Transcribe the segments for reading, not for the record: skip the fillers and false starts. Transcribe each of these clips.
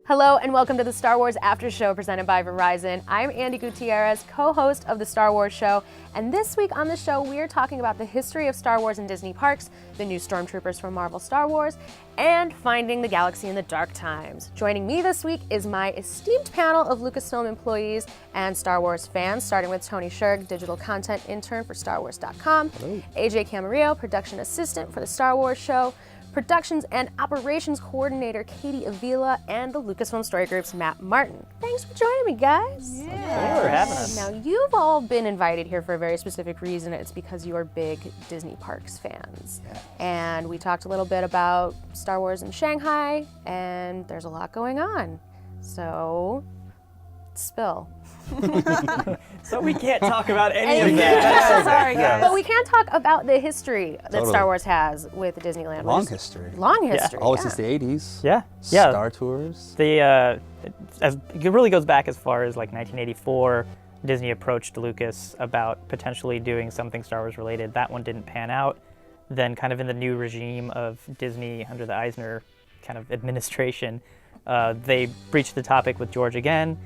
Hello and welcome to the Star Wars After Show presented by Verizon. I'm Andy Gutierrez, co-host of the Star Wars Show, and this week on the show we're talking about the history of Star Wars and Disney parks, the new stormtroopers from Marvel Star Wars, and finding the galaxy in the dark times. Joining me this week is my esteemed panel of Lucasfilm employees and Star Wars fans, starting with Tony Shurg, digital content intern for StarWars.com, AJ Camarillo, production assistant for the Star Wars Show, Productions and Operations Coordinator Katie Avila, and the Lucasfilm Story Group's Matt Martin. Thanks for joining me, guys. Thanks for having us. Now, you've all been invited here for a very specific reason. It's because you're big Disney Parks fans. Yeah. And we talked a little bit about Star Wars in Shanghai, and there's a lot going on. So, spill. So we can't talk about any of that. Sorry, guys. But we can talk about the history that Star Wars has with Disneyland. Long history. Long history. Always since the 80s. Yeah. Star Tours. It really goes back as far as like 1984. Disney approached Lucas about potentially doing something Star Wars related. That one didn't pan out. Then kind of in the new regime of Disney under the Eisner kind of administration, they breached the topic with George again.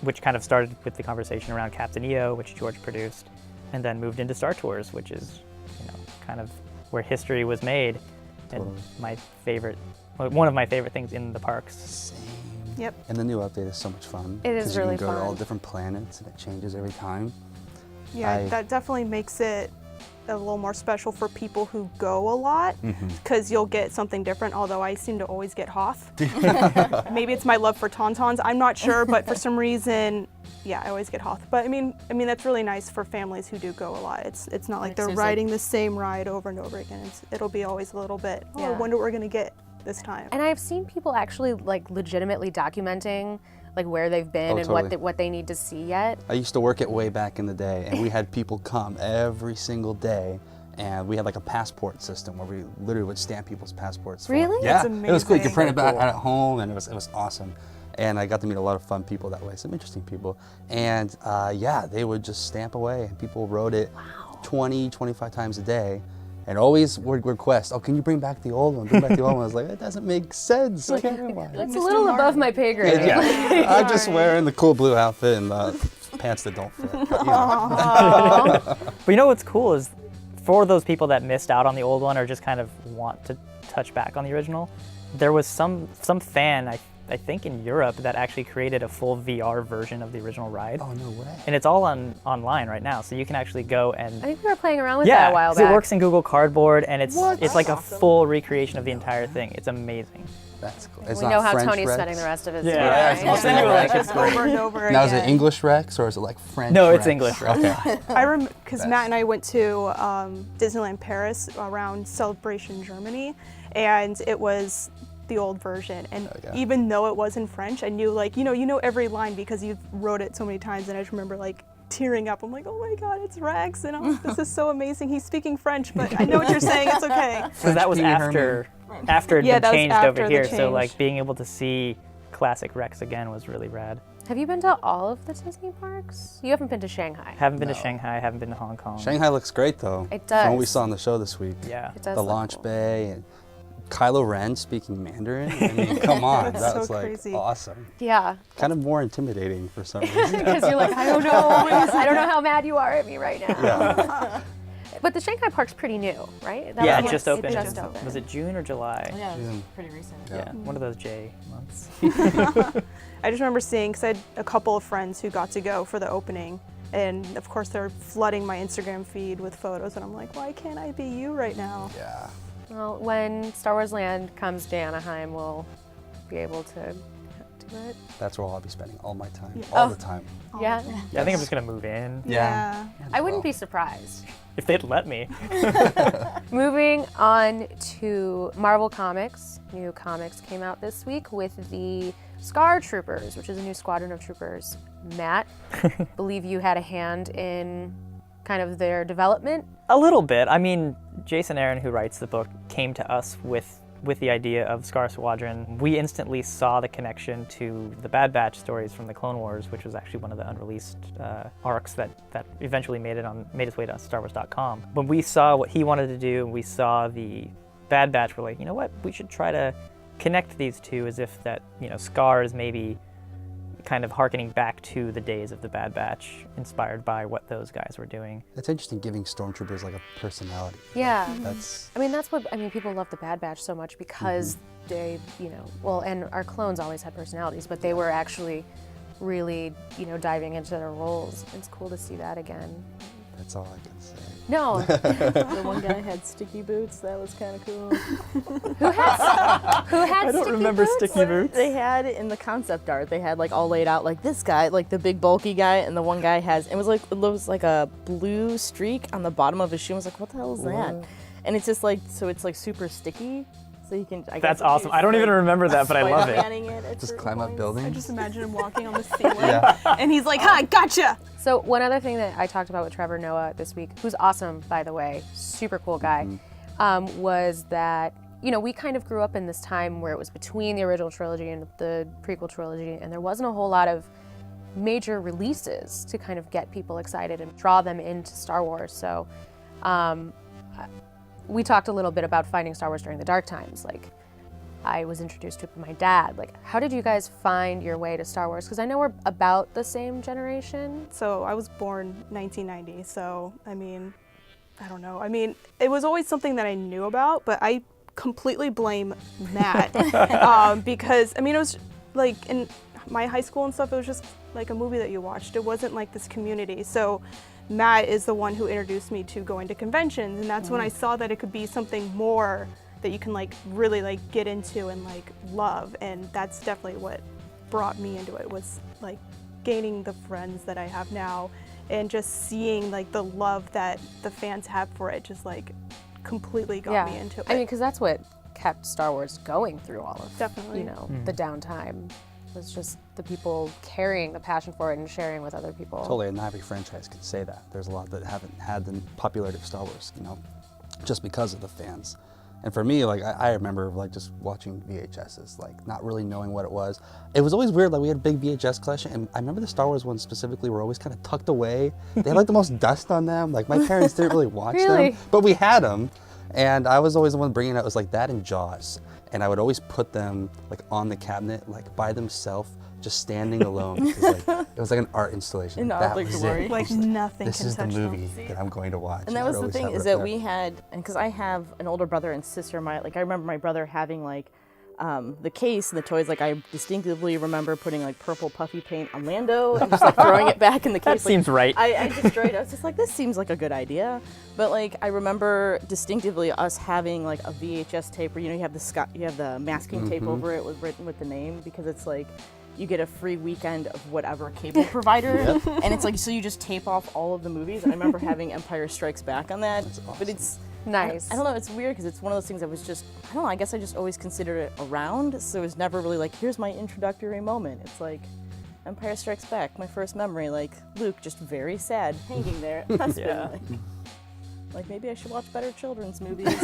Which kind of started with the conversation around Captain EO, which George produced, and then moved into Star Tours, which is, kind of where history was made, and one of my favorite things in the parks. Same. Yep. And the new update is so much fun. It is really fun. You can go to all fun. different planets, and it changes every time. Yeah, that definitely makes it a little more special for people who go a lot, because you'll get something different, although I seem to always get Hoth. Maybe it's my love for Tauntauns, I'm not sure, but for some reason, yeah, I always get Hoth. But I mean that's really nice for families who do go a lot. It's not like they're riding the same ride over and over again. It'll be always a little bit, I wonder what we're gonna get this time. And I've seen people actually like legitimately documenting like where they've been and totally. what they need to see yet. I used to work it way back in the day, and we had people come every single day, and we had like a passport system where we literally would stamp people's passports. Really? Yeah, That's it was cool. You could print it amazing. out at home, and it was awesome. And I got to meet a lot of fun people that way, some interesting people. And they would just stamp away, and people wrote it 20, 25 times a day. And always would request, can you bring back the old one? Bring back the old one. I was like, that doesn't make sense. I can't realize. It's a little above my pay grade. Yeah. I'm just wearing the cool blue outfit and pants that don't fit. But, But you know what's cool is, for those people that missed out on the old one or just kind of want to touch back on the original, there was some fan, I think in Europe, that actually created a full VR version of the original ride. Oh, no way. And it's all online right now, so you can actually go and I think we were playing around with that a while back. it works in Google Cardboard, and it's like That's a awesome. full recreation of the entire thing. It's amazing. That's cool. We know how Tony's spending the rest of his Yeah. time. I'll send you a link. It's great. over and over Now, again. is it English Rex or is it like French No, Rex? it's English Rex. Okay. I remember because Matt and I went to Disneyland Paris around Celebration Germany, and it was the old version. And even though it was in French, I knew you know every line because you've wrote it so many times. And I just remember tearing up. I'm like, oh my God, it's Rex, and this is so amazing. He's speaking French, but I know what you're saying. It's okay. Because that was after it'd Yeah, been that was changed after over the here, so change. being able to see classic Rex again was really rad. Have you been to all of the Disney parks? You haven't been to Shanghai. Haven't been to Shanghai, haven't been to Hong Kong. Shanghai looks great, though. It does. From what we saw on the show this week. Yeah. It does The look launch cool. bay and Kylo Ren speaking Mandarin. I mean, come on. That's That so was crazy. awesome. Yeah. Kind of more intimidating for some reason. Because you're like, I don't know. I don't know how mad you are at me right now. Yeah. But the Shanghai park's pretty new, right? Yeah, was- it just opened. just opened. Was it June or July? Yeah, it was pretty recent. Yeah, one of those J months. I just remember seeing, because I had a couple of friends who got to go for the opening, and of course they're flooding my Instagram feed with photos, and I'm like, why can't I be you right now? Yeah. Well, when Star Wars Land comes to Anaheim, we'll be able to do it. That's where I'll be spending all my time. Yeah. All the time. Yeah. Yeah, I think I'm just gonna move in Yeah. I wouldn't be surprised. if they'd let me. Moving on to Marvel Comics. New comics came out this week with the Scar Troopers, which is a new squadron of troopers. Matt, believe you had a hand in kind of their development. A little bit. I mean, Jason Aaron, who writes the book, came to us with the idea of Scar Squadron. We instantly saw the connection to the Bad Batch stories from the Clone Wars, which was actually one of the unreleased arcs that eventually made its way to StarWars.com. When we saw what he wanted to do, and we saw the Bad Batch, we're like, you know what? We should try to connect these two as if that, Scar is maybe kind of hearkening back to the days of the Bad Batch, inspired by what those guys were doing. It's interesting giving stormtroopers like a personality. Yeah. That's People love the Bad Batch so much because they, and our clones always had personalities, but they were actually really, diving into their roles. It's cool to see that again. That's all I can say. No. The one guy had sticky boots. That was kind of cool. Who had I don't remember sticky boots. They had in the concept art. They had like all laid out like this guy, like the big bulky guy, and the one guy it was like a blue streak on the bottom of his shoe. I was like, what the hell is that? And it's just like it's like super sticky. So you can. That's awesome. I don't even remember that, but I love it. Just climb up buildings. I just imagine him walking on the ceiling, and he's like, "Hi, gotcha." So one other thing that I talked about with Trevor Noah this week, who's awesome, by the way, super cool guy, was that, we kind of grew up in this time where it was between the original trilogy and the prequel trilogy, and there wasn't a whole lot of major releases to kind of get people excited and draw them into Star Wars. So we talked a little bit about finding Star Wars during the dark times. Like, I was introduced to it by my dad. Like, how did you guys find your way to Star Wars? Because I know we're about the same generation. So I was born 1990, so I don't know. It was always something that I knew about, but I completely blame Matt because, it was like in my high school and stuff, it was just like a movie that you watched. It wasn't like this community. So Matt is the one who introduced me to going to conventions, and that's when I saw that it could be something more that you can like really like get into and like love, and that's definitely what brought me into it, was like gaining the friends that I have now and just seeing like the love that the fans have for it just like completely got me into it. Because that's what kept Star Wars going through all of Definitely. The downtime. Was just the people carrying the passion for it and sharing with other people. Totally, and not every franchise can say that. There's a lot that haven't had the popularity of Star Wars, just because of the fans. And for me, like, I remember like just watching VHSs, like not really knowing what it was. It was always weird, like we had a big VHS collection, and I remember the Star Wars ones specifically were always kind of tucked away. They had like the most dust on them. Like my parents didn't really watch them, but we had them. And I was always the one bringing it. It was like that and Jaws. And I would always put them like on the cabinet, like by themselves, just standing alone. It was like an art installation. That was it. Like nothing This can is the touch movie them. that I'm going to watch. And that was the thing, is that we had, and because I have an older brother and sister, I remember my brother having like the case and the toys. Like I distinctively remember putting like purple puffy paint on Lando and just like throwing it back in the case. That seems right. I destroyed it. I was just like, this seems like a good idea. But like I remember distinctively us having like a VHS tape where you have the masking tape over it written with the name, because it's like you get a free weekend of whatever cable provider, and it's like, so you just tape off all of the movies. And I remember having Empire Strikes Back on that. That's awesome. But it's nice. I don't know, it's weird because it's one of those things that was just, I don't know, I guess I just always considered it around, so it was never really like, here's my introductory moment. It's like Empire Strikes Back, my first memory, like Luke just very sad, hanging there. That's been like maybe I should watch better children's movies.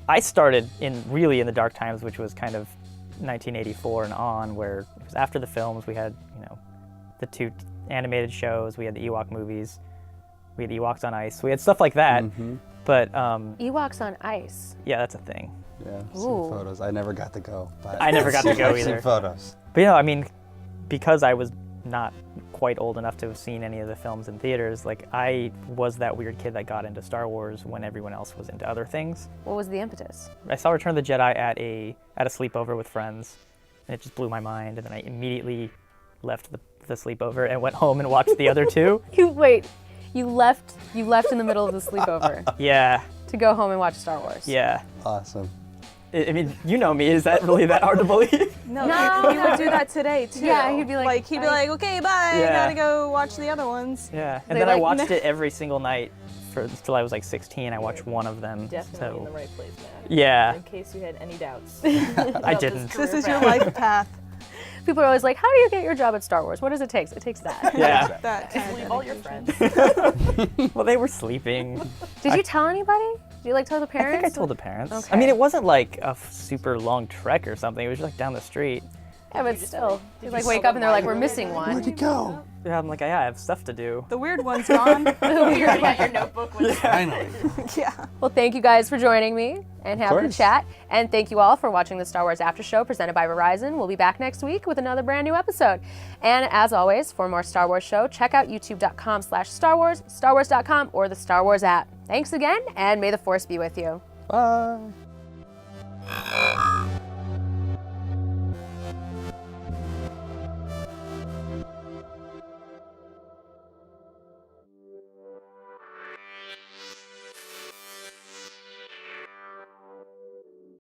I started really in the dark times, which was kind of 1984 and on, where it was after the films. We had, the 2 animated shows, we had the Ewok movies, we had Ewoks on Ice, we had stuff like that. But Ewoks on Ice. yeah, that's a thing. Yeah, I've seen Ooh. photos. I never got to go. But I never got to go I've seen either. photos. But because I was not quite old enough to have seen any of the films in theaters, like I was that weird kid that got into Star Wars when everyone else was into other things. What was the impetus? I saw Return of the Jedi at a sleepover with friends, and it just blew my mind. And then I immediately left the sleepover and went home and watched the other 2. You left in the middle of the sleepover Yeah, to go home and watch Star Wars. yeah. Awesome. I mean, you know me. Is that really that hard to believe? No, No. he would do that today too. Yeah, he'd be like, okay, bye. Yeah. Gotta go watch the other ones. Yeah. And They then I like- watched it every single night until I was like 16. I watched one of them. Definitely in the So right place, Matt. yeah, In case you had any doubts. I didn't. This is your life path. People are always like, how do you get your job at Star Wars? What does it take? It takes that. Yeah. That kind of Leave all your friends. Well, they were sleeping. Did you tell anybody? Did you tell the I parents? think I told the parents. Okay. I mean, it wasn't like a super long trek or something. It was just like down the street. Yeah, but still. You like wake up and they're like, we're missing one. Where'd you go? Yeah, I'm like, yeah, I have stuff to do. The weird one's gone. You already got your notebook with Finally. Yeah. Well, thank you guys for joining me and having a course. chat. And thank you all for watching the Star Wars After Show presented by Verizon. We'll be back next week with another brand new episode. And as always, for more Star Wars show, check out youtube.com/Star Wars, starwars.com, or the Star Wars app. Thanks again, and may the Force be with you. Bye.